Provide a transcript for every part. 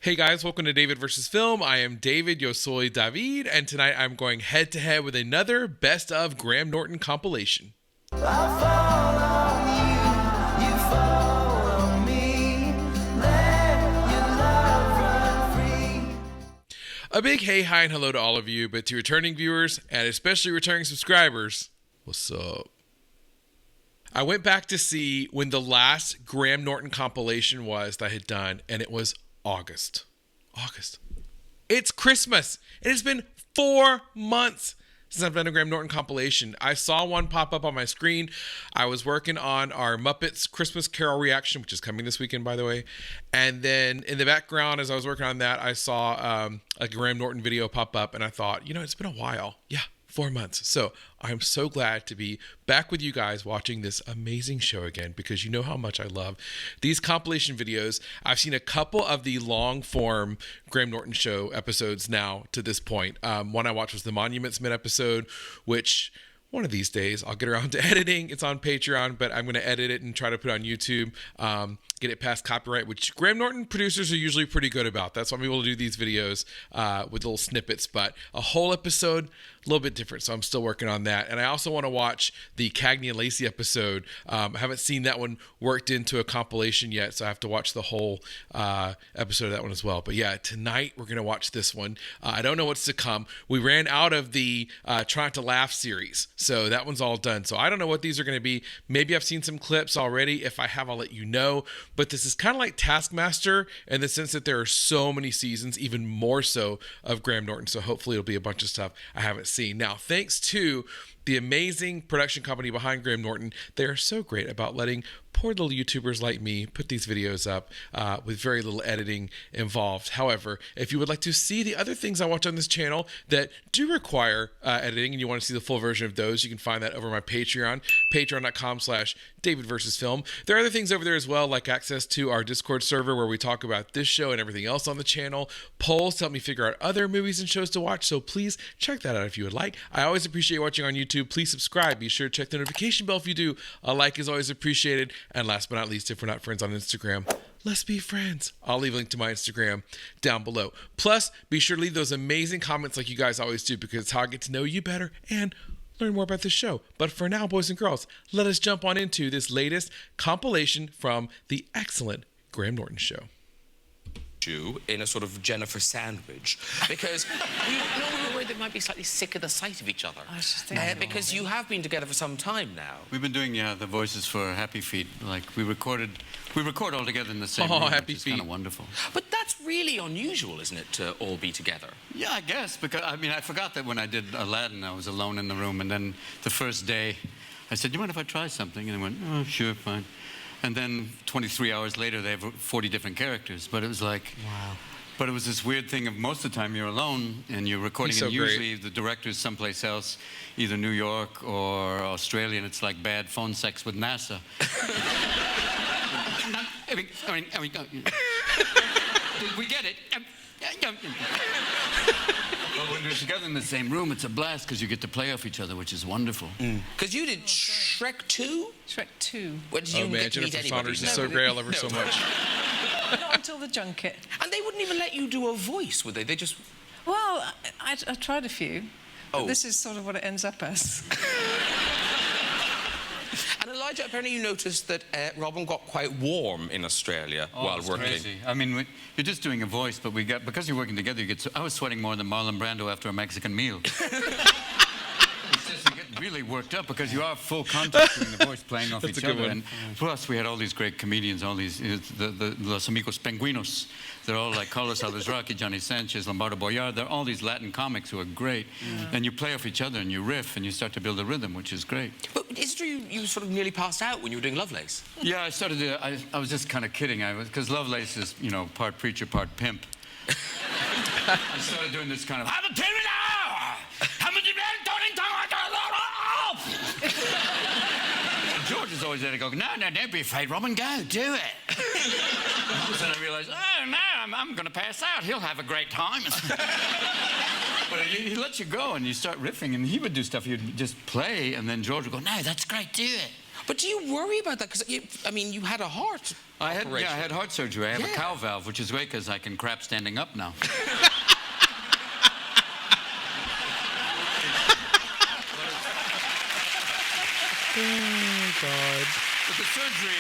Hey guys, welcome to David vs. Film. I am David, yo soy David, and tonight I'm going head to head with another Best of Graham Norton compilation. A big hey, hi, and hello to all of you, but to returning viewers, and especially returning subscribers, what's up? I went back to see when the last Graham Norton compilation was that I had done, and it was August. It's Christmas. It has been 4 months since I've done a Graham Norton compilation. I saw one pop up on my screen. I was working on our Muppets Christmas Carol reaction, which is coming this weekend, by the way. And then in the background, as I was working on that, I saw a Graham Norton video pop up, and I thought, you know, it's been a while. Yeah, 4 months. So I'm so glad to be back with you guys watching this amazing show again, because you know how much I love these compilation videos. I've seen a couple of the long form Graham Norton Show episodes now to this point. One I watched was the Monuments Men episode, which one of these days I'll get around to editing. It's on Patreon, but I'm going to edit it and try to put it on YouTube, get it past copyright, which Graham Norton producers are usually pretty good about. That's why I'm able to do these videos with little snippets, but a whole episode, a little bit different, so I'm still working on that. And I also want to watch the Cagney and Lacey episode. I haven't seen that one worked into a compilation yet, so I have to watch the whole episode of that one as well. But yeah, tonight we're going to watch this one. I don't know what's to come. We ran out of the Try Not to Laugh series, so that one's all done. So I don't know what these are going to be. Maybe I've seen some clips already. If I have, I'll let you know. But this is kind of like Taskmaster in the sense that there are so many seasons, even more so, of Graham Norton. So hopefully it'll be a bunch of stuff I haven't seen. Now, thanks to the amazing production company behind Graham Norton, they are so great about letting poor little YouTubers like me put these videos up with very little editing involved. However, if you would like to see the other things I watch on this channel that do require editing and you want to see the full version of those, you can find that over my Patreon, patreon.com/David vs. Film. There are other things over there as well, like access to our Discord server where we talk about this show and everything else on the channel, polls to help me figure out other movies and shows to watch, so please check that out if you would like. I always appreciate watching on YouTube. Please subscribe. Be sure to check the notification bell if you do. A like is always appreciated. And last but not least, if we're not friends on Instagram, let's be friends. I'll leave a link to my Instagram down below. Plus, be sure to leave those amazing comments like you guys always do, because it's how I get to know you better and learn more about this show. But for now, boys and girls, let us jump on into this latest compilation from the excellent Graham Norton Show. In a sort of Jennifer sandwich, because we were worried they might be slightly sick of the sight of each other. I was just thinking because you have been together for some time now. We've been doing the voices for Happy Feet. Like we record all together in the same room. Happy which is Feet. kind of wonderful. But that's really unusual, isn't it, to all be together? Yeah, I guess, because I mean I forgot that when I did Aladdin I was alone in the room, and then the first day I said, "You mind if I try something?" And they went, "Oh, sure, fine." And then 23 hours later, they have 40 different characters. But it was like, wow. But it was this weird thing of most of the time you're alone and you're recording, He's so and usually great. the director's someplace else, either New York or Australia, and it's like bad phone sex with NASA. I mean, we get it. But when we're together in the same room, it's a blast because you get to play off each other, which is wonderful. Because you did Shrek 2? Shrek 2. What, did you Man, get to meet Jennifer anybody? Saunders is so great. I love her so much. Not until the junket. And they wouldn't even let you do a voice, would they? They just... Well, I tried a few. Oh. But this is sort of what it ends up as. And Elijah, apparently you noticed that Robin got quite warm in Australia while it's working. Crazy. I mean, you're just doing a voice, but because you're working together, I was sweating more than Marlon Brando after a Mexican meal. It's just, you get really worked up because you are full contact doing the voice, playing off That's each a good other. one. And plus, we had all these great comedians, all these, the Los Amigos Penguinos. They're all like Carlos Alazraqui, Johnny Sanchez, Lombardo Boyar. They're all these Latin comics who are great. Yeah. And you play off each other and you riff and you start to build a rhythm, which is great. But is it true you sort of nearly passed out when you were doing Lovelace? Yeah, I was just kind of kidding. Because Lovelace is, you know, part preacher, part pimp. I started doing this kind of... George is always there to go, no, don't be afraid, Robin, go, do it. And all of a sudden I realized, oh, no, I'm going to pass out. He'll have a great time. But he lets you go, and you start riffing, and he would do stuff. He'd just play, and then George would go, no, that's great, do it. But do you worry about that? Because, I mean, you had a heart operation. I had heart surgery. I have a cow valve, which is great because I can crap standing up now. Oh, God. But the surgery,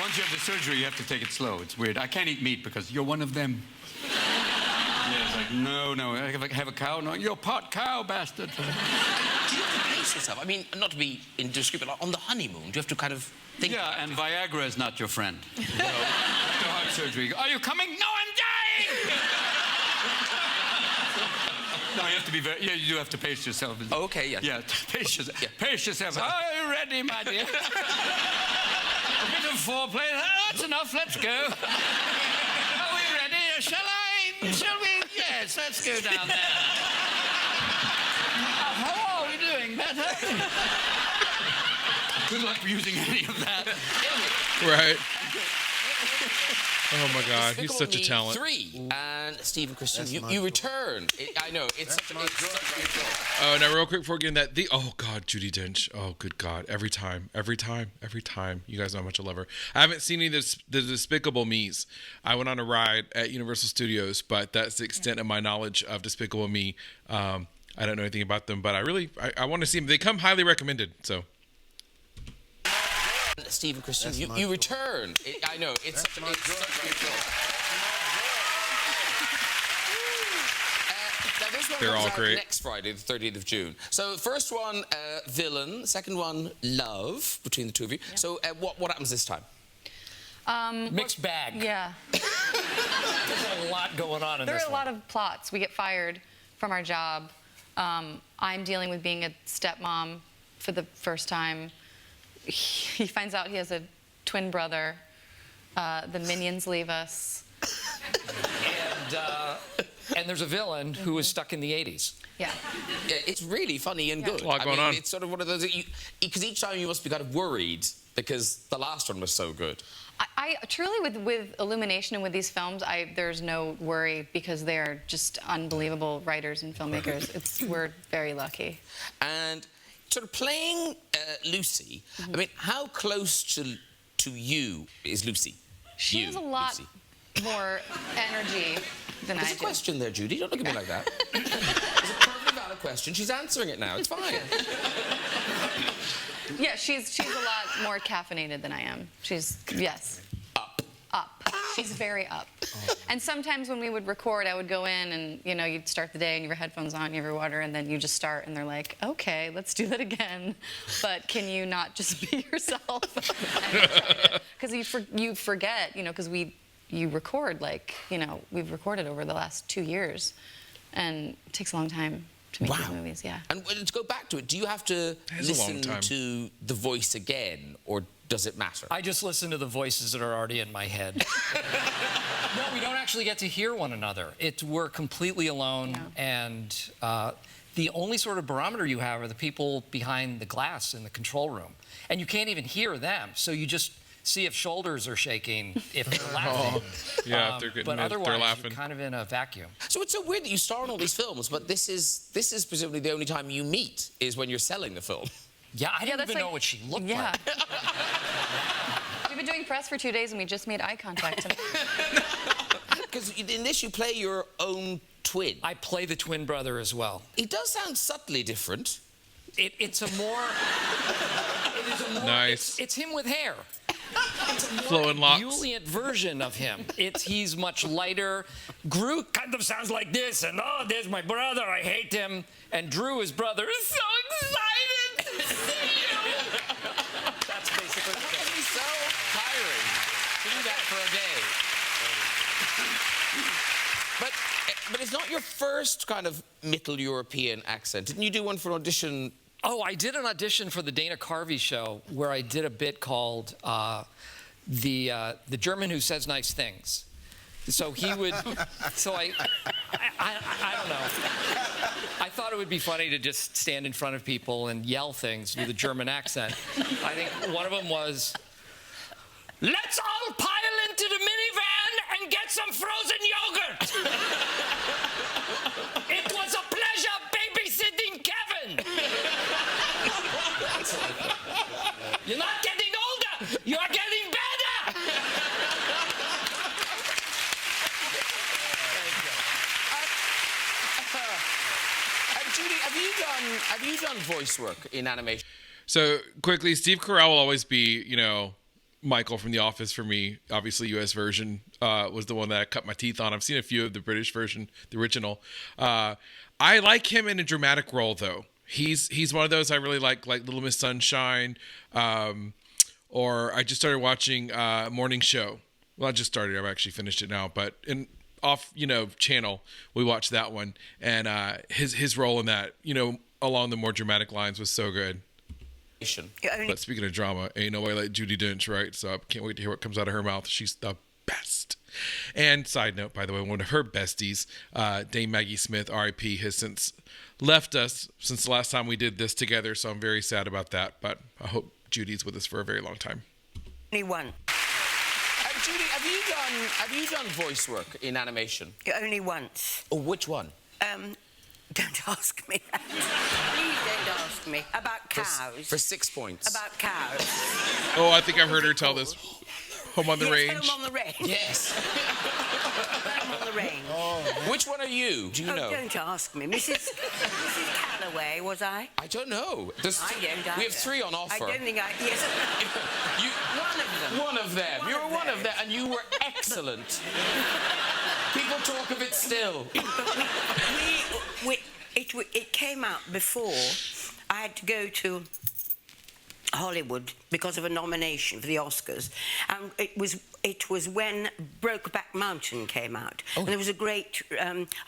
once you have the surgery, you have to take it slow. It's weird. I can't eat meat because you're one of them. Yeah, it's like, no, have a cow? No, you're part cow, bastard. Do you have to pace yourself? I mean, not to be indiscreet, but on the honeymoon, do you have to kind of think... Yeah, and Viagra is not your friend. After heart surgery, are you coming? No, I'm dying! No, you have to be very... Yeah, you do have to pace yourself. Oh, okay, yeah. Yeah, pace yourself. Yeah. Pace yourself. Are you ready, my dear? A bit of foreplay. That's enough. Let's go. Are we ready? Shall we? Yes, let's go down there. How are we doing? Better? Good luck using any of that. Right. Oh, my God. He's Despicable such a Me talent. 3. And Stephen Christian, you return. I know, it's such a good film. Oh, now real quick before getting that, oh God, Judi Dench. Oh, good God, every time. You guys know how much I love her. I haven't seen any of the Despicable Me's. I went on a ride at Universal Studios, but that's the extent of my knowledge of Despicable Me. I don't know anything about them, but I want to see them. They come highly recommended, so. Stephen Christian, you return. I know, it's such a good film. Now, this one They're comes all out great. next Friday, the 30th of June. So, first one, villain. Second one, love, between the two of you. Yeah. So, what happens this time? Mixed bag. Yeah. There's a lot going on in There this are a lot of plots. We get fired from our job. I'm dealing with being a stepmom for the first time. He finds out he has a twin brother. The minions leave us. And there's a villain who was stuck in the 80s. Yeah. It's really funny and good. A lot going on. It's sort of one of those, because each time you must be kind of worried because the last one was so good. I truly, with Illumination and with these films, there's no worry because they are just unbelievable writers and filmmakers. We're very lucky. And sort of playing Lucy, I mean, how close to you is Lucy? She has a lot more energy than I do. There's a question there, Judy. Don't look at me like that. It's a perfectly valid question. She's answering it now. It's fine. Yeah, she's a lot more caffeinated than I am. Yes. Up. She's very up. And sometimes when we would record, I would go in and, you'd start the day and you have your headphones on, you have your water, and then you just start and they're like, okay, let's do that again. But can you not just be yourself? Because you forget, because you record we've recorded over the last 2 years, and it takes a long time to make these movies. Yeah. And to go back to it, do you have to listen to the voice again, or does it matter? I just listen to the voices that are already in my head. No, we don't actually get to hear one another. We're completely alone, and the only sort of barometer you have are the people behind the glass in the control room, and you can't even hear them. So you just see if shoulders are shaking, if they're laughing. Yeah, if they're getting, but otherwise, they're laughing. you're kind of in a vacuum. So it's so weird that you star in all these films, but this is presumably the only time you meet is when you're selling the film. Yeah, I didn't even know what she looked like. We've been doing press for 2 days and we just made eye contact. Because in this, you play your own twin. I play the twin brother as well. It does sound subtly different. It's a more... It is a more... Nice. It's him with hair. It's a more flowing locks. ebullient version of him. He's much lighter. Gru kind of sounds like this, and there's my brother, I hate him. And Drew, his brother, is so excited to see you. That's basically That must be so tiring to do that for a day. But it's not your first kind of Middle European accent. Didn't you do one for an audition? Oh, I did an audition for the Dana Carvey show where I did a bit called the German Who Says Nice Things. So he would, so I don't know. I thought it would be funny to just stand in front of people and yell things with a German accent. I think one of them was, let's all pile into the minivan and get some frozen yogurt. It was a pleasure babysitting Kevin. You're not have you done voice work in animation? So quickly, Steve Carell will always be, Michael from The Office for me. Obviously, U.S. version was the one that I cut my teeth on. I've seen a few of the British version, the original. I like him in a dramatic role, though. He's one of those I really like Little Miss Sunshine, or I just started watching Morning Show. Well, I just started. I've actually finished it now, but channel we watched that one, and his role in that, along the more dramatic lines was so good. But speaking of drama, ain't no way like Judi Dench, right? So I can't wait to hear what comes out of her mouth. She's the best. And side note, by the way, one of her besties, Dame Maggie Smith, R.I.P., has since left us since the last time we did this together. So I'm very sad about that. But I hope Judy's with us for a very long time. Only one. Judy, have you done voice work in animation? Only once. Oh, which one? Don't ask me that. Please don't ask me. About cows. For 6 points. About cows. Oh, I think I've heard her tell this. Home on the Range. Home on the Range. Yes. Home on the Range. Oh. Which one are you? Do you know? Don't ask me. Mrs. Calloway, was I? I don't know. I don't either. We have 3 on offer. I don't think I... Yes. One of them. One of them. You were one of them, and you were excellent. People talk of it still. It came out before I had to go to Hollywood because of a nomination for the Oscars, and it was when Brokeback Mountain came out, and there was a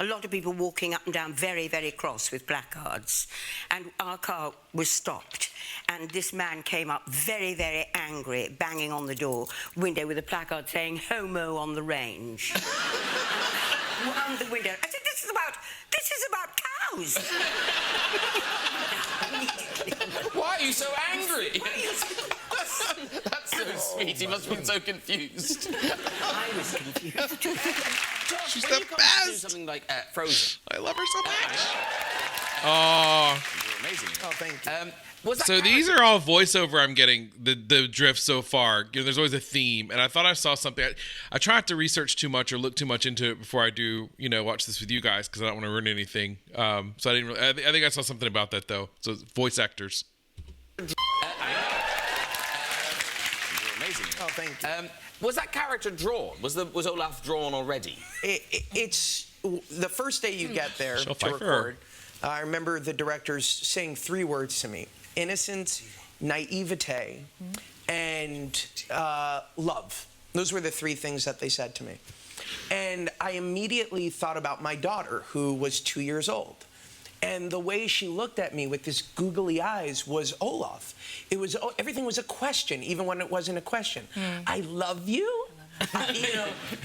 lot of people walking up and down very, very cross with placards, and our car was stopped, and this man came up very, very angry, banging on the door window with a placard saying "Homo on the Range." Wound the window. I said, "This is about cows." Why are you so angry? That's so sweet. He must have been so confused. I was confused. Josh, She's when the you come to do best. something like Frozen. I love her so much. Oh. You're amazing. Oh, thank you. So these are all voiceover. I'm getting the drift so far. There's always a theme, and I thought I saw something. I try not to research too much or look too much into it before I do, watch this with you guys because I don't want to ruin anything. So I didn't. Really, I think I saw something about that though. So voice actors. You're amazing. Oh, thank you. Was that character drawn? Was Olaf drawn already? It's the first day you get there She'll to fight for record. I remember the directors saying 3 words to me: innocence, naivete, and love. Those were the 3 things that they said to me. And I immediately thought about my daughter, who was 2 years old. And the way she looked at me with this googly eyes was Olaf. Everything was a question, even when it wasn't a question. I love you.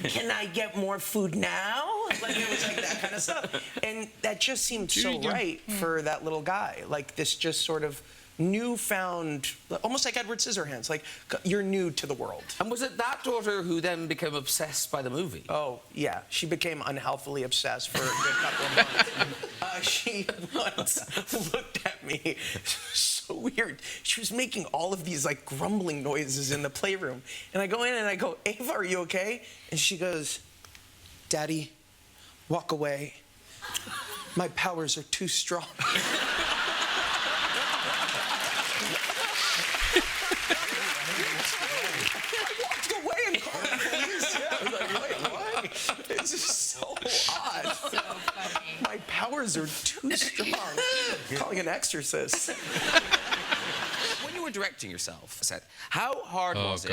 Can I get more food now? Like, it was like that kind of stuff. And that just seemed so right for that little guy. Like this just sort of newfound, almost like Edward Scissorhands, like you're new to the world. And was it that daughter who then became obsessed by the movie? Oh, yeah. She became unhealthily obsessed for a good couple of months. She once looked at me so weird. She was making all of these like grumbling noises in the playroom. And I go in and I go, "Ava, are you okay?" And she goes, "Daddy, walk away. My powers are too strong." It's just so odd. So my powers are too strong. Calling an exorcist. When you were directing yourself, how hard was it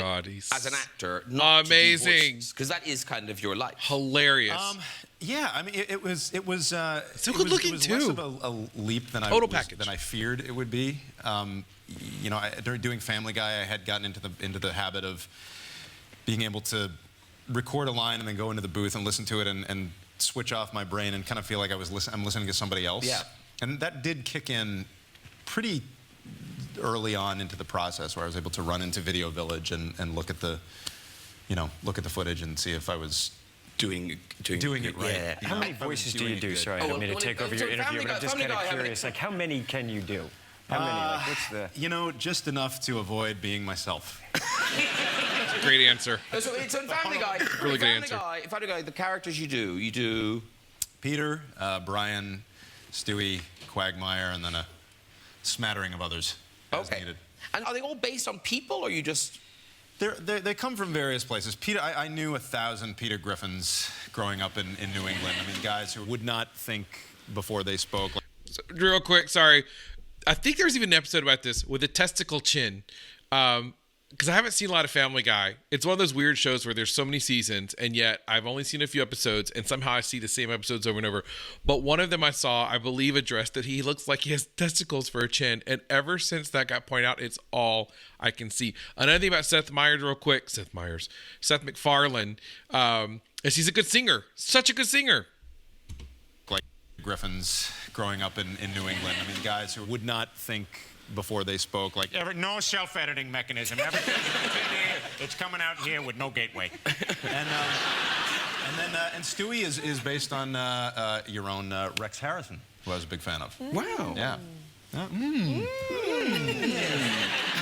as an actor not amazing? Because that is kind of your life. Hilarious. Yeah, I mean, it was so good looking it was too. less of a leap than I feared it would be. During doing Family Guy, I had gotten into the habit of being able to record a line and then go into the booth and listen to it and switch off my brain and kind of feel like I'm listening to somebody else. Yeah. And that did kick in pretty early on into the process, where I was able to run into Video Village and look at the footage and see if I was doing it right. Yeah. How many voices do you do? Sorry, I don't mean to take over your interview, but I'm just kind of curious. Like, how many can you do? How many? Like, what's the? Just enough to avoid being myself. Great answer. So it's in Family Guy. Really good answer. Family Guy, the characters you do. Peter, Brian, Stewie, Quagmire, and then a smattering of others as needed. And are they all based on people, or you just... They come from various places. I knew 1,000 Peter Griffins growing up in New England. I mean, guys who would not think before they spoke. So, real quick, sorry. I think there was even an episode about this with a testicle chin. Because I haven't seen a lot of Family Guy. It's one of those weird shows where there's so many seasons, and yet I've only seen a few episodes, and somehow I see the same episodes over and over. But one of them I saw, I believe, addressed that he looks like he has testicles for a chin, and ever since that got pointed out, it's all I can see. Another thing about Seth MacFarlane, is he's a good singer. Such a good singer. Like Griffins growing up in New England. I mean, guys who would not think before they spoke, like no self-editing mechanism. Everything it's coming out here with no gateway. And Stewie is based on your own Rex Harrison, who I was a big fan of. Wow. Yeah.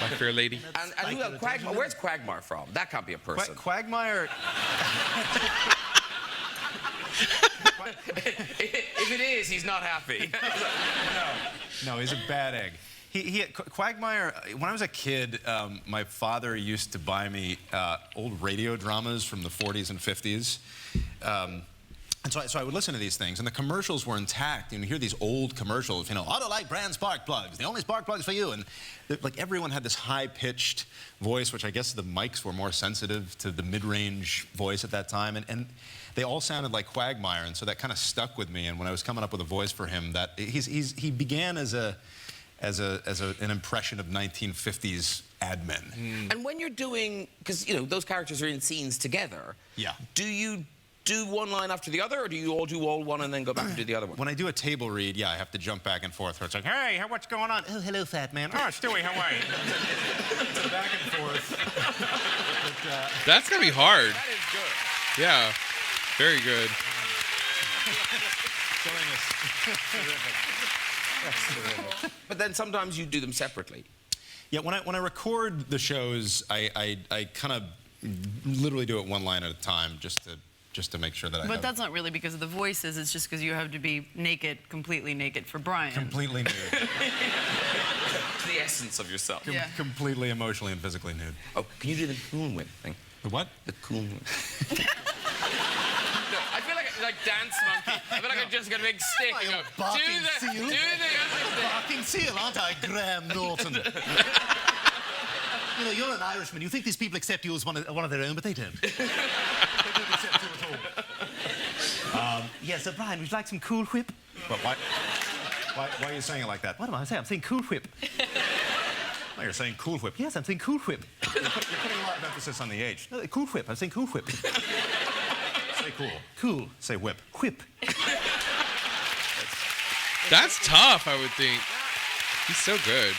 My Fair Lady. And Quagmire, where's Quagmire from? That can't be a person. Quagmire. If it is, he's not happy. No, he's a bad egg. Quagmire, when I was a kid, my father used to buy me old radio dramas from the 40s and 50s. And so I would listen to these things, and the commercials were intact. And you hear these old commercials, Autolite brand spark plugs, the only spark plugs for you. And like everyone had this high-pitched voice, which I guess the mics were more sensitive to the mid-range voice at that time. And they all sounded like Quagmire, and so that kind of stuck with me. And when I was coming up with a voice for him, he began as an impression of 1950s ad men. And when you're doing, because those characters are in scenes together. Yeah. Do you do one line after the other, or do you all do all one and then go back and do the other one? When I do a table read, yeah, I have to jump back and forth. It's like, hey, what's going on? Oh, hello, fat man. Oh, Stewie, how are you? It's back and forth. That's gonna be hard. That is good. Yeah, very good. But then sometimes you do them separately. Yeah, when I record the shows, I kind of literally do it one line at a time, just to make sure that I. But that's not really because of the voices. It's just because you have to be naked, completely naked for Brian. Completely nude. The essence of yourself. Completely emotionally and physically nude. Oh, can you do the cool whip thing? The what? The cool whip. I feel like dance monkey. I feel like I just got a big stick and go, barking seal. do the Barking seal, aren't I, Graham Norton? You're an Irishman. You think these people accept you as one of their own, but they don't. They don't accept you at all. Yes, so Brian, would you like some Cool Whip? But why are you saying it like that? What am I saying? I'm saying Cool Whip. Oh, you're saying Cool Whip. Yes, I'm saying Cool Whip. You're putting a lot of emphasis on the H. No, Cool Whip. I'm saying Cool Whip. Say cool. Cool. Say whip. Whip. That's tough, I would think. He's so good.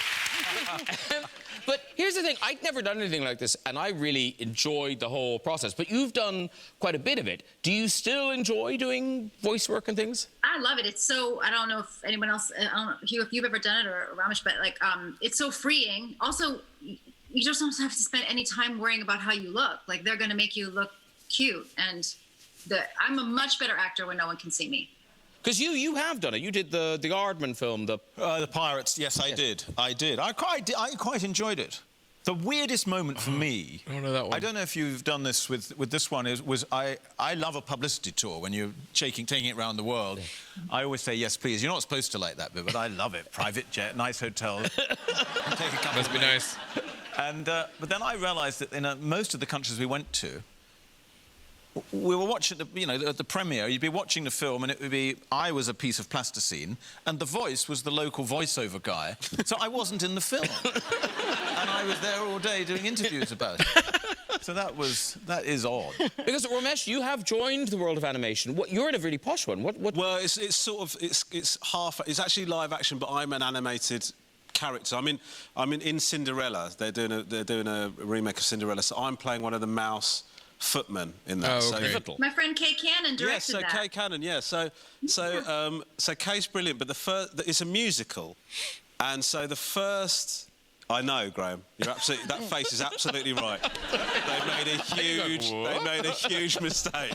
But here's the thing, I'd never done anything like this, and I really enjoyed the whole process. But you've done quite a bit of it. Do you still enjoy doing voice work and things? I love it. It's so, I don't know if anyone else, I don't know if you've ever done it or Ramesh, but like, it's so freeing. Also, you just don't have to spend any time worrying about how you look. Like, they're going to make you look cute. And I'm a much better actor when no one can see me. Because you have done it. You did the Aardman film, the Pirates. Yes, I did. I quite enjoyed it. The weirdest moment for me. I don't know that one. I don't know if you've done this with this one. I love a publicity tour when you're taking it around the world. Yeah. I always say yes, please. You're not supposed to like that bit, but I love it. Private jet, nice hotel. Take a couple. Must be nice. And but then I realised that in most of the countries we went to, we were watching the premiere. You'd be watching the film, and it would be I was a piece of plasticine, and the voice was the local voiceover guy. So I wasn't in the film, and I was there all day doing interviews about it. So that is odd. Because Ramesh, you have joined the world of animation. You're in a really posh one. What? Well, it's half. It's actually live action, but I'm an animated character. I mean, in Cinderella. They're doing a remake of Cinderella. So I'm playing one of the mouse footmen in that. Oh, okay. So, My friend Kay Cannon directed that. Yes, so Kay Cannon, yeah. So Kay's brilliant, but it's a musical, and so the first I know, Graham. You're absolutely. That face is absolutely right. They made a huge mistake.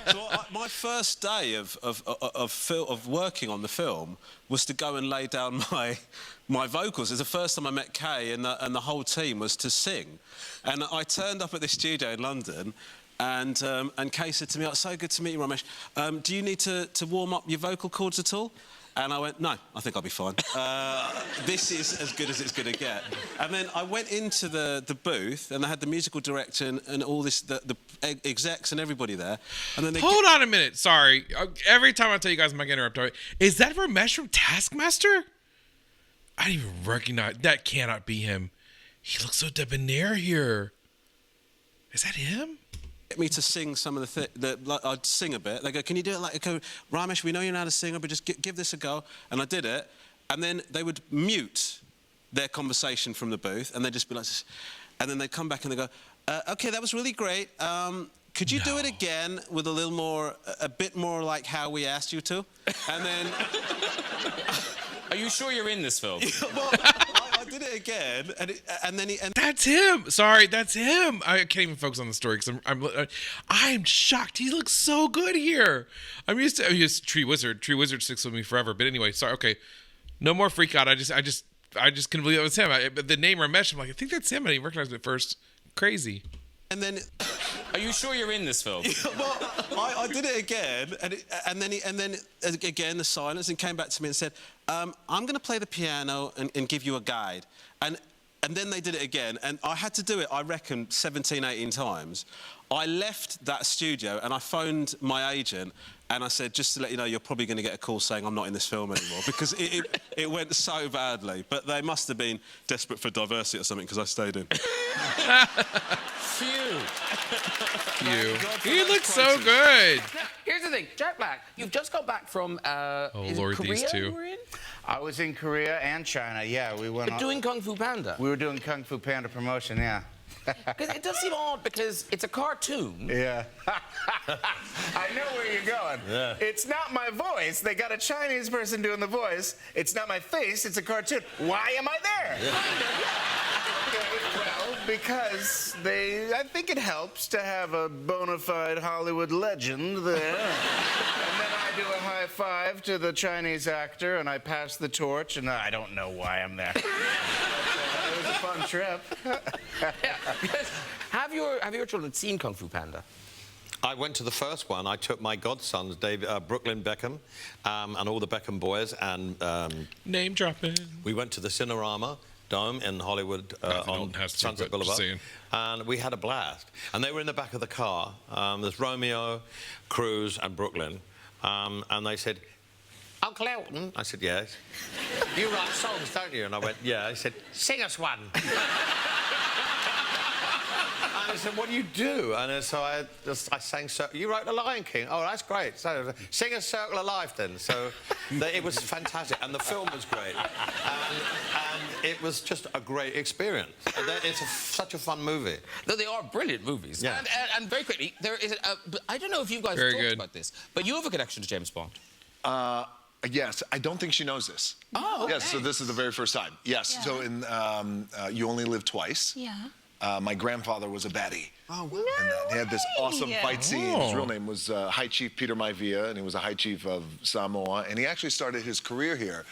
So my first day of working on the film was to go and lay down my vocals. It's the first time I met Kay and the whole team was to sing, and I turned up at this studio in London. And Kay said to me, "Oh, it's so good to meet you, Ramesh. Do you need to warm up your vocal cords at all?" And I went, "No, I think I'll be fine. This is as good as it's going to get." And then I went into the booth, and they had the musical director and all this, the execs and everybody there. And then Hold on a minute. Sorry. Every time I tell you guys I'm not going to interrupt. Is that Ramesh from Taskmaster? I didn't even recognize. That cannot be him. He looks so debonair here. Is that him? Get me to sing some of like, I'd sing a bit. They go, "Can you do it like, Ramesh, we know you're not a singer, but just give this a go." And I did it. And then they would mute their conversation from the booth, and they'd just be like this. And then they'd come back and they go, "Okay, that was really great. Could you do it again with a bit more like how we asked you to?" And then... Are you sure you're in this film? Well, I did it again, and then That's him. Sorry, that's him. I can't even focus on the story because I'm shocked. He looks so good here. I'm used to Tree Wizard. Tree Wizard sticks with me forever. But anyway, sorry. Okay, no more freak out. I just couldn't believe it was him. But the name Ramesh, I'm like, I think that's him. I didn't recognize it at first. Crazy. And then... Are you sure you're in this film? Well, I did it again, and then again the silence, and came back to me and said, "I'm going to play the piano and give you a guide." And then they did it again, and I had to do it, I reckon, 17, 18 times. I left that studio and I phoned my agent and I said, "Just to let you know, you're probably going to get a call saying I'm not in this film anymore," because it went so badly. But they must have been desperate for diversity or something, because I stayed in. Phew. He looks so good. Now, here's the thing, jet lag. You've just got back from Lord, Korea, these two. you were in? I was in Korea and China, yeah. We went But doing Kung Fu Panda? We were doing Kung Fu Panda promotion, yeah. Because it does seem odd because it's a cartoon. Yeah. I know where you're going. Yeah. It's not my voice. They got a Chinese person doing the voice. It's not my face. It's a cartoon. Why am I there? Yeah. Well, because I think it helps to have a bona fide Hollywood legend there. And then I do a high five to the Chinese actor and I pass the torch, and I don't know why I'm there. It was a fun trip. Because have your children seen Kung Fu Panda? I went to the first one. I took my godsons, Brooklyn Beckham, and all the Beckham boys, and name dropping. We went to the Cinerama Dome in Hollywood on Sunset Boulevard, and we had a blast. And they were in the back of the car. There's Romeo, Cruz, and Brooklyn, and they said, "Uncle Elton?" I said, "Yes." "You write songs, don't you?" And I went, "Yeah." He said, "Sing us one." And I said, "What do you do?" And so I sang, "You wrote The Lion King." "Oh, that's great. So sing us Circle of Life then." So it was fantastic, and the film was great. And it was just a great experience. It's such a fun movie. They are brilliant movies. Yeah. And very quickly, there is I don't know if you guys have talked about this, but you have a connection to James Bond. Yes, I don't think she knows this. Oh, okay. Yes, so this is the very first time. Yes, Yeah. so in You Only Live Twice, my grandfather was a baddie. Oh, no and he had this awesome fight scene. His real name was High Chief Peter Maivia, and he was a High Chief of Samoa. And he actually started his career here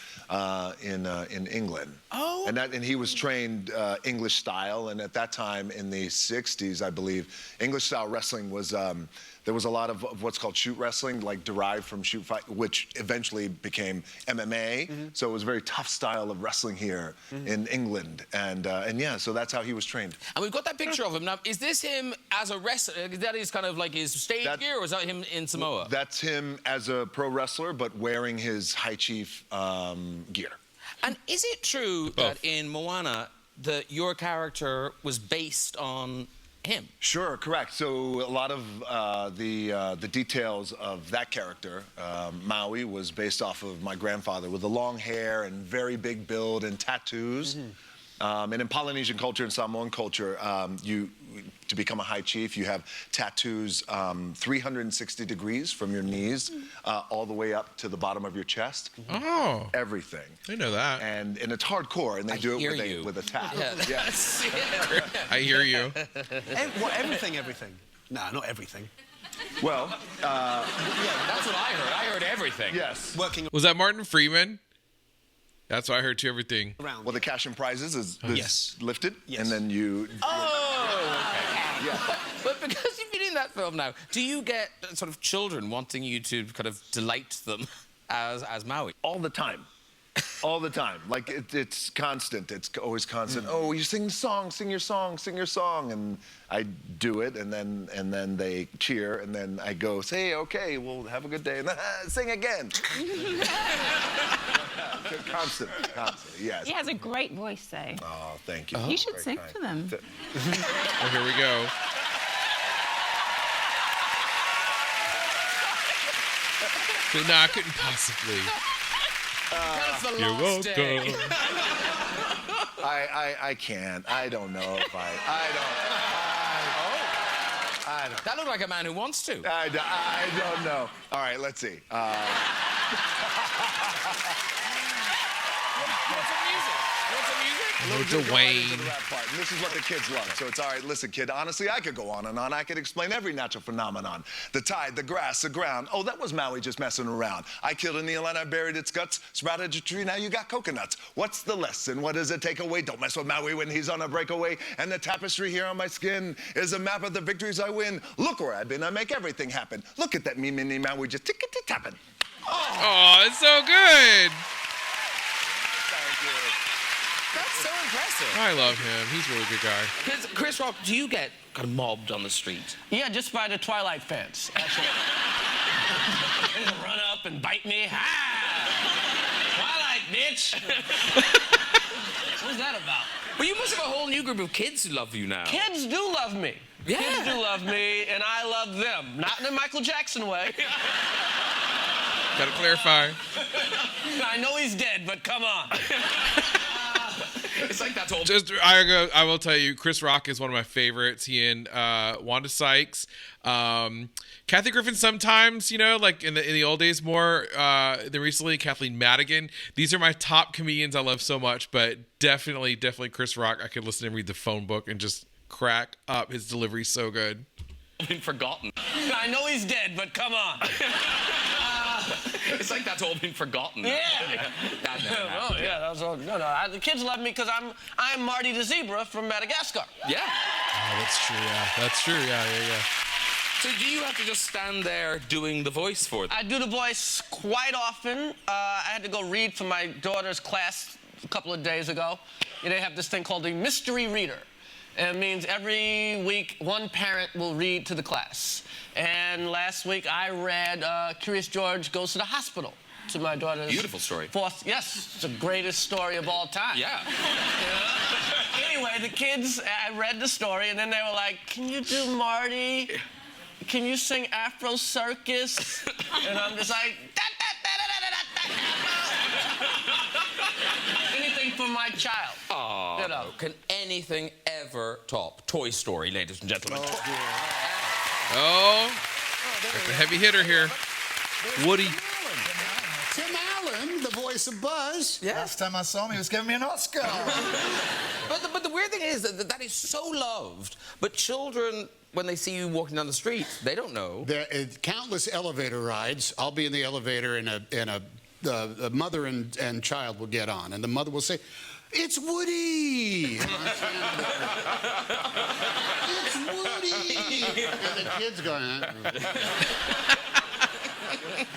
in England. Oh. And he was trained English style. And at that time, in the 60s, I believe, English style wrestling was... there was a lot of what's called shoot wrestling, like derived from shoot fight, which eventually became MMA. So it was a very tough style of wrestling here in England. And yeah, so that's how he was trained. And we've got that picture of him. Now, is this him as a wrestler? That is kind of like his stage gear, or is that him in Samoa? That's him as a pro wrestler, but wearing his High Chief gear. And is it true that in Moana, that your character was based on him? Sure, correct. So a lot of the details of that character, Maui, was based off of my grandfather with the long hair and very big build and tattoos. And in Polynesian culture and Samoan culture, to become a high chief, you have tattoos 360 degrees from your knees all the way up to the bottom of your chest. Oh. Everything. I know that. And it's hardcore, and they do it with a tat. Yeah. Yes. I hear you. Everything. No, not everything. Well, that's what I heard. I heard everything. Yes. Was that Martin Freeman? That's what I heard too, everything. Well, the cash and prizes is Yes. lifted, and then you... Oh, okay. Yeah. But because you've been in that film now, do you get sort of children wanting you to kind of delight them as Maui? All the time. All the time. Like, it's constant. It's always constant. Oh, you sing your song. And I do it, and then they cheer, and then I go, say, okay, well, have a good day, and sing again. Constant, yes. He has a great voice, though. Oh, thank you. You should sing for them. Oh, here we go. No, I couldn't possibly. You're welcome. I can't. I don't know if I don't. That looked like a man who wants to. I don't know. All right, let's see. Oh, Dwayne. The rap part. And this is what the kids love. So it's all right. Listen, kid, honestly, I could go on and on. I could explain every natural phenomenon. The tide, the grass, the ground. Oh, that was Maui just messing around. I killed an eel and I buried its guts. Sprouted a tree, now you got coconuts. What's the lesson? What does it take away? Don't mess with Maui when he's on a breakaway. And the tapestry here on my skin is a map of the victories I win. Look where I've been. I make everything happen. Look at that me, mini Maui just tick-a-tick-tapping. Oh, it's so good. That's so impressive. I love him. He's a really good guy. Chris Rock, do you get kind of mobbed on the street? Yeah, just by the Twilight fans, actually. They'll run up and bite me. Twilight, bitch! What's that about? Well, you must have a whole new group of kids who love you now. Kids do love me. Yeah. Kids do love me, and I love them. Not in the Michael Jackson way. Gotta clarify. I know he's dead, but come on. It's like that's old. I will tell you, Chris Rock is one of my favorites. He and Wanda Sykes, Kathy Griffin sometimes, you know, like in the old days more than recently. Kathleen Madigan. These are my top comedians I love so much, but definitely Chris Rock. I could listen to him read the phone book and just crack up. His delivery's so good. Been forgotten. I know he's dead, but come on. It's like that's all been forgotten. Yeah. That never happened. Oh, yeah, that's all. No, the kids love me because I'm Marty the zebra from Madagascar. Yeah. Oh, that's true. Yeah, that's true. Yeah. So do you have to just stand there doing the voice for them? I do the voice quite often. I had to go read for my daughter's class a couple of days ago. They have this thing called the mystery reader. And it means every week one parent will read to the class. And last week I read Curious George Goes to the Hospital to my daughter's... Beautiful story. Fourth, yes, it's the greatest story of all time. Yeah. Anyway, the kids, I read the story, and then they were like, can you do Marty? Can you sing Afro Circus? And I'm just like... Anything for my child. Oh, you know. Can anything ever top Toy Story, ladies and gentlemen? Oh, that's a heavy hitter here. Woody. Tim Allen, the voice of Buzz. Yeah. Last time I saw him, he was giving me an Oscar. But the weird thing is that is so loved, but children, when they see you walking down the street, they don't know. There are countless elevator rides. I'll be in the elevator and the mother and child will get on, and the mother will say, "It's Woody!" It's Woody! And the kid's going,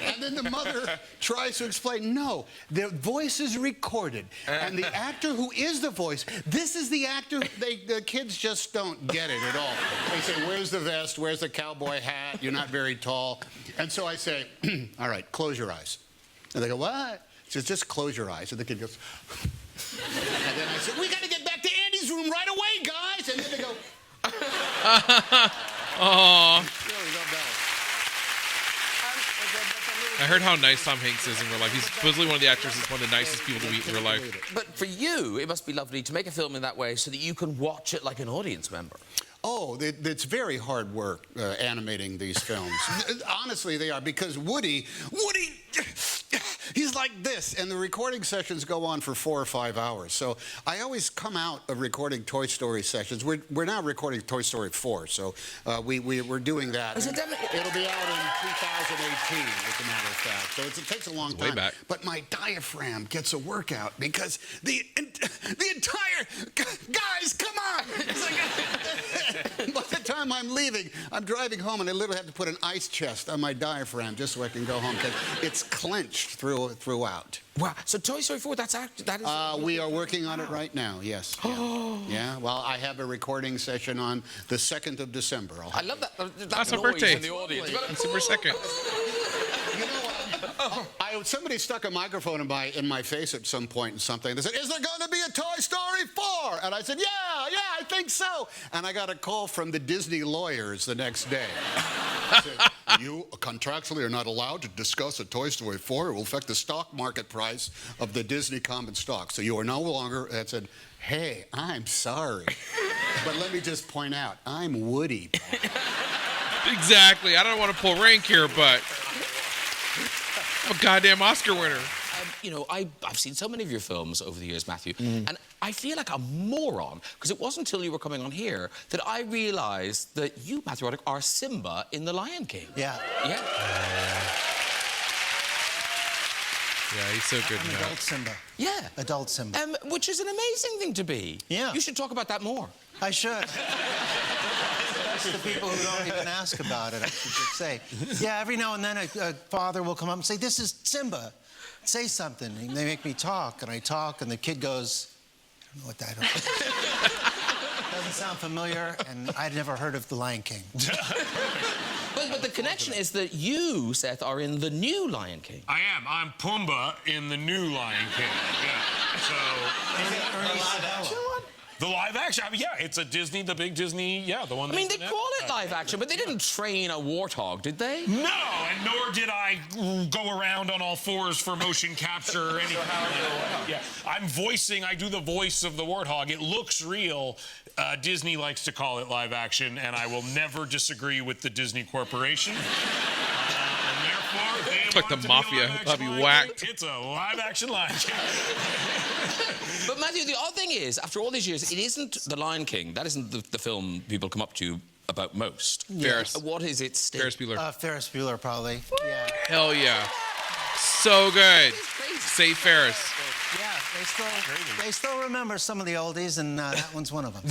And then the mother tries to explain, no, the voice is recorded. And the actor who is the voice, this is the actor. The kids just don't get it at all. They say, where's the vest? Where's the cowboy hat? You're not very tall. And so I say, all right, close your eyes. And they go, what? She says, just close your eyes. And the kid goes, and then I said, we got to get back to Andy's room right away, guys. And then they go, oh. I heard how nice Tom Hanks is in real life. He's supposedly one of the actors that's one of the nicest people to meet in real life. But for you, it must be lovely to make a film in that way so that you can watch it like an audience member. Oh, it's very hard work animating these films. Honestly, they are, because Woody, he's like this, and the recording sessions go on for 4 or 5 hours. So I always come out of recording Toy Story sessions. We're now recording Toy Story 4, so we're doing that. Is it It'll be out in 2018, as a matter of fact. So it takes a long time. Way back. But my diaphragm gets a workout because the entire guys, come on! It's like, by the time I'm leaving, I'm driving home, and I literally have to put an ice chest on my diaphragm just so I can go home, because it's clenched throughout. Wow. So Toy Story 4, that is... we are working on it right now, yes. Yeah, well, I have a recording session on the 2nd of December. I love that. That's my birthday. In the audience. December 2nd. You know what? Somebody stuck a microphone in my face at some point in something. They said, "Is there going to be a Toy Story 4?" And I said, yeah, I think so. And I got a call from the Disney lawyers the next day. Said, "You contractually are not allowed to discuss a Toy Story 4. It will affect the stock market price of the Disney common stock. So you are no longer..." I said, "Hey, I'm sorry. But let me just point out, I'm Woody." Exactly. I don't want to pull rank here, but I'm a goddamn Oscar winner. You know, I've seen so many of your films over the years, Matthew, and I feel like a moron, because it wasn't until you were coming on here that I realised that you, Matthew Roddick, are Simba in The Lion King. Yeah. Yeah. Yeah, he's so good in that. Adult Simba. Yeah. Adult Simba. Which is an amazing thing to be. Yeah. You should talk about that more. I should. That's the people who don't even ask about it, I should just say. Yeah, every now and then a father will come up and say, "This is Simba. Say something." And they make me talk, and I talk, and the kid goes, "I don't know what that is." Doesn't sound familiar, and I'd never heard of The Lion King. But the connection is that you, Seth, are in the new Lion King. I am. I'm Pumbaa in the new Lion King. Yeah. So. The live action. I mean, yeah, it's a Disney, the big Disney, yeah, the one. I mean, they call it live action, but they didn't train a warthog, did they? No, and nor did I go around on all fours for motion capture or anything. Yeah, I do the voice of the warthog. It looks real. Disney likes to call it live action, and I will never disagree with the Disney Corporation. It's like the mafia. I'll be whacked. It's a live action Lion King. But Matthew, the odd thing is, after all these years, it isn't The Lion King. That isn't the film people come up to you about most. Ferris. What is it still? Ferris Bueller. Ferris Bueller, probably. Yeah. Hell yeah. So good. Say Ferris. Yeah, they still remember some of the oldies, and that one's one of them.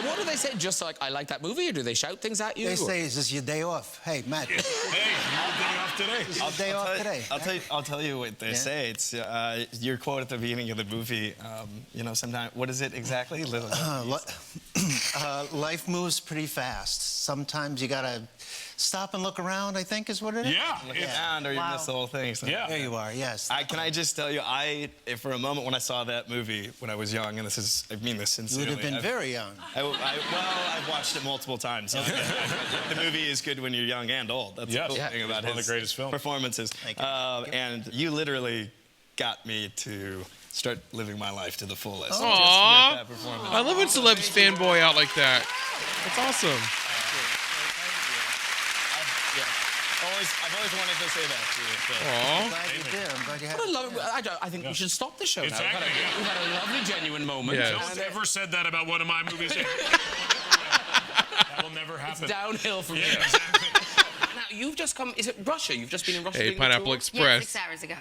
What do they say? Just like, "I like that movie," or do they shout things at you? They say, "Is this your day off? Hey, Matt." Hey, day off today. I'll tell you what they say. It's your quote at the beginning of the movie. You know, sometimes, what is it exactly? Life moves pretty fast. Sometimes you gotta stop and look around, I think is what it is. Yeah. Look around or you miss the whole thing. So. Yeah. There you are, yes. Can I just tell you, for a moment when I saw that movie when I was young, and I mean this sincerely. You would have been very young. I've watched it multiple times. So the movie is good when you're young and old. That's the cool thing about one of the greatest films. Performances. And you literally got me to start living my life to the fullest. Aww. Just with that performance. I love when celebs fanboy out like that. That's awesome. I've always wanted to say that to you. So. I'm glad you did. I'm glad you had it. I think we should stop the show now. Exactly, We've had a lovely, genuine moment. Yes. No one's ever said that about one of my movies. That will never happen. It's downhill from here. Exactly. Now, you've just come... Is it Russia? You've just been in Russia? Hey, Pineapple Express. Yeah, 6 hours ago.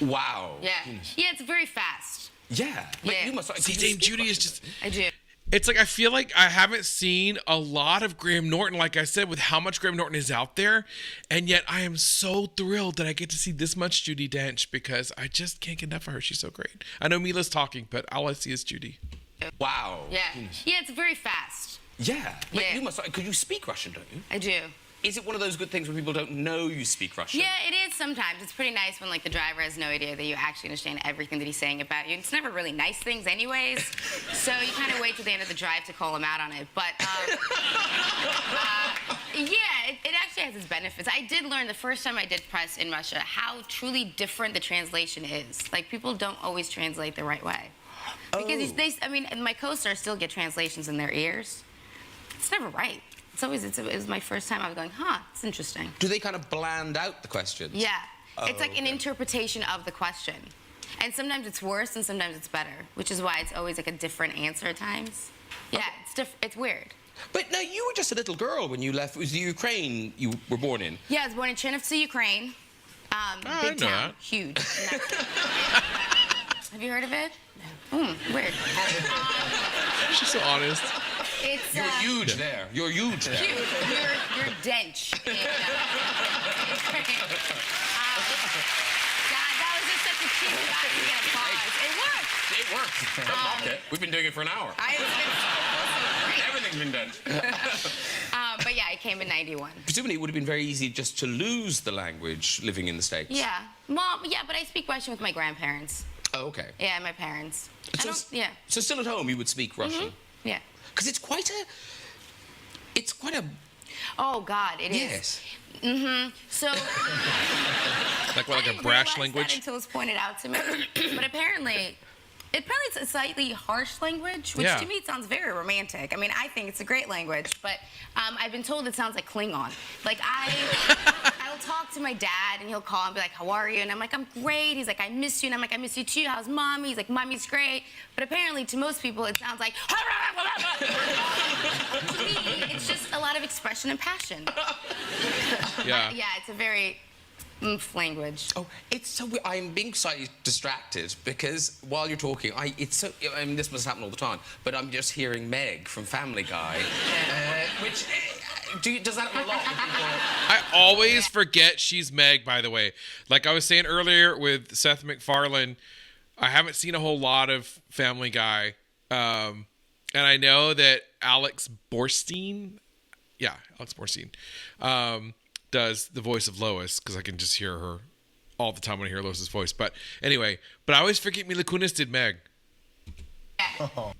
Wow. Yeah. Yeah, it's very fast. Yeah. But you must... See, Dame Judy is just... I do. It's like I feel like I haven't seen a lot of Graham Norton, like I said, with how much Graham Norton is out there. And yet I am so thrilled that I get to see this much Judi Dench because I just can't get enough of her. She's so great. I know Mila's talking, but all I see is Judy. Wow. Yeah. Yeah, it's very fast. Yeah. But you must... Because you speak Russian, don't you? I do. Is it one of those good things where people don't know you speak Russian? Yeah, it is sometimes. It's pretty nice when, like, the driver has no idea that you actually understand everything that he's saying about you. It's never really nice things anyways, so you kind of wait till the end of the drive to call him out on it. But, yeah, it actually has its benefits. I did learn the first time I did press in Russia how truly different the translation is. Like, people don't always translate the right way. Because my co-stars still get translations in their ears. It's never right. It was my first time. I was going, it's interesting. Do they kind of bland out the questions? Yeah. It's like an interpretation of the question. And sometimes it's worse and sometimes it's better, which is why it's always like a different answer at times. Yeah, it's weird. But no, you were just a little girl when you left. It was the Ukraine you were born in. Yeah, I was born in Chernovtsi, Ukraine. Big town. Huge. Have you heard of it? Weird. She's so honest. You're huge there. You're huge there. Huge. You're dench. God, that was just such a cheap shot to get applause. It worked. It works. Don't mock it. We've been doing it for an hour. Everything's been done. But yeah, I came in '91. Presumably, it would have been very easy just to lose the language living in the States. Yeah. Yeah, but I speak Russian with my grandparents. Oh, okay. Yeah, my parents. So still at home, you would speak Russian? Yeah. Because it's quite a... Oh, God, it is. Yes. Mm-hmm. So... like a brash language? That until it's pointed out to me. But apparently it's a slightly harsh language, which to me sounds very romantic. I mean, I think it's a great language, but I've been told it sounds like Klingon. Like, I'll talk to my dad, and he'll call and be like, how are you? And I'm like, I'm great. He's like, I miss you. And I'm like, I miss you too. How's mommy? He's like, mommy's great. But apparently, to most people, it sounds like... To me, it's just a lot of expression and passion. Yeah. Yeah, it's a very... language. Oh, it's so weird. I'm being slightly distracted because while you're talking, this must happen all the time, but I'm just hearing Meg from Family Guy, which... does that happen a lot with people? I always forget she's Meg, by the way. Like I was saying earlier with Seth MacFarlane, I haven't seen a whole lot of Family Guy. And I know that Alex Borstein, does the voice of Lois, because I can just hear her all the time when I hear Lois's voice. But anyway, I always forget Mila Kunis did Meg. Oh.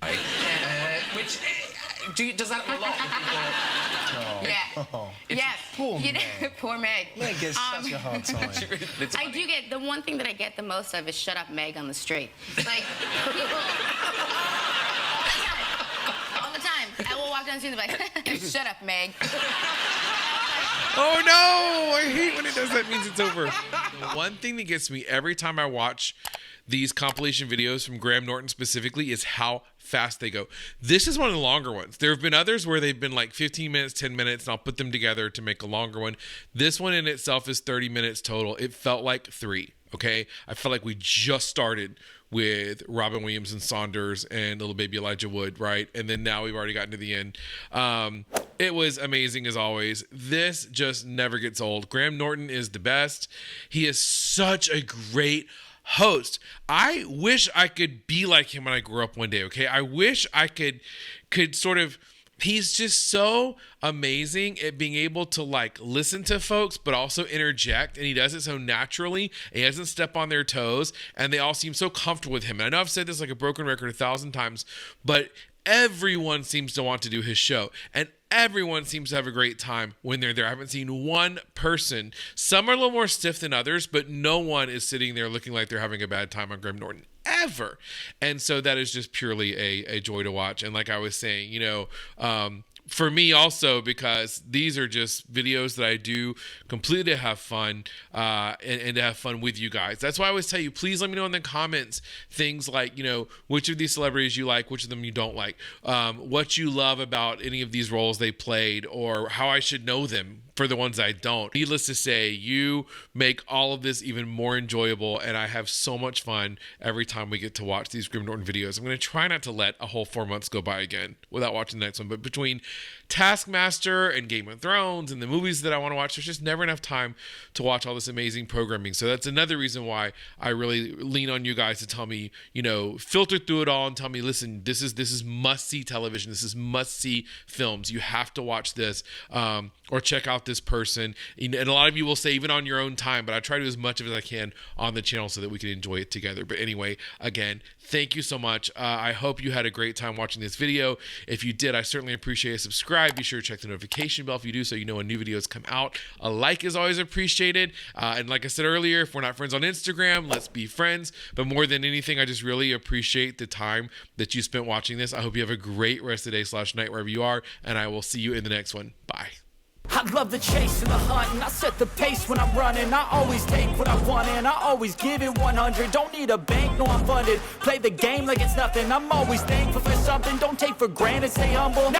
Does that happen a lot with people? Yeah. Yes. Poor Meg. Poor Meg. Meg gets such a hard time. I do get, the one thing that I get the most of is shut up Meg on the street. Like, people, all the time. I will walk down the street and be like, shut up Meg. Oh no! I hate when it does that. Means it's over. The one thing that gets me every time I watch these compilation videos from Graham Norton specifically is how fast they go. This is one of the longer ones. There have been others where they've been like 15 minutes, 10 minutes, and I'll put them together to make a longer one. This one in itself is 30 minutes total. It felt like 3, okay? I felt like we just started with Robin Williams and Saunders and little baby Elijah Wood, right? And then now we've already gotten to the end. It was amazing as always. This just never gets old. Graham Norton is the best. He is such a great host. I wish I could be like him when I grew up one day, okay? I wish I could sort of... He's just so amazing at being able to like listen to folks, but also interject. And he does it so naturally. He doesn't step on their toes. And they all seem so comfortable with him. And I know I've said this like a broken record 1,000 times, but everyone seems to want to do his show. And everyone seems to have a great time when they're there. I haven't seen one person. Some are a little more stiff than others, but no one is sitting there looking like they're having a bad time on Graham Norton. Ever. And so that is just purely a joy to watch. And like I was saying, you know, for me also, because these are just videos that I do completely to have fun and to have fun with you guys. That's why I always tell you, please let me know in the comments things like, you know, which of these celebrities you like, which of them you don't like, what you love about any of these roles they played, or how I should know them for the ones I don't. Needless to say, you make all of this even more enjoyable, and I have so much fun every time we get to watch these Graham Norton videos. I'm going to try not to let a whole 4 months go by again without watching the next one, but between Taskmaster and Game of Thrones and the movies that I want to watch, there's just never enough time to watch all this amazing programming. So that's another reason why I really lean on you guys to tell me, you know, filter through it all and tell me, listen, this is must-see television. This is must-see films. You have to watch this, or check out this person. And a lot of you will say even on your own time, but I try to do as much of it as I can on the channel so that we can enjoy it together. But anyway, again, thank you so much. I hope you had a great time watching this video. If you did, I certainly appreciate it. Subscribe. Be sure to check the notification bell if you do, so you know when new videos come out. A like is always appreciated. And like I said earlier, if we're not friends on Instagram, let's be friends. But more than anything, I just really appreciate the time that you spent watching this. I hope you have a great rest of the day / night wherever you are, and I will see you in the next one. Bye. I love the chase and the hunt, and I set the pace when I'm running. I always take what I want, and I always give it 100. Don't need a bank, no, I'm funded. Play the game like it's nothing. I'm always thankful for something. Don't take for granted, stay humble.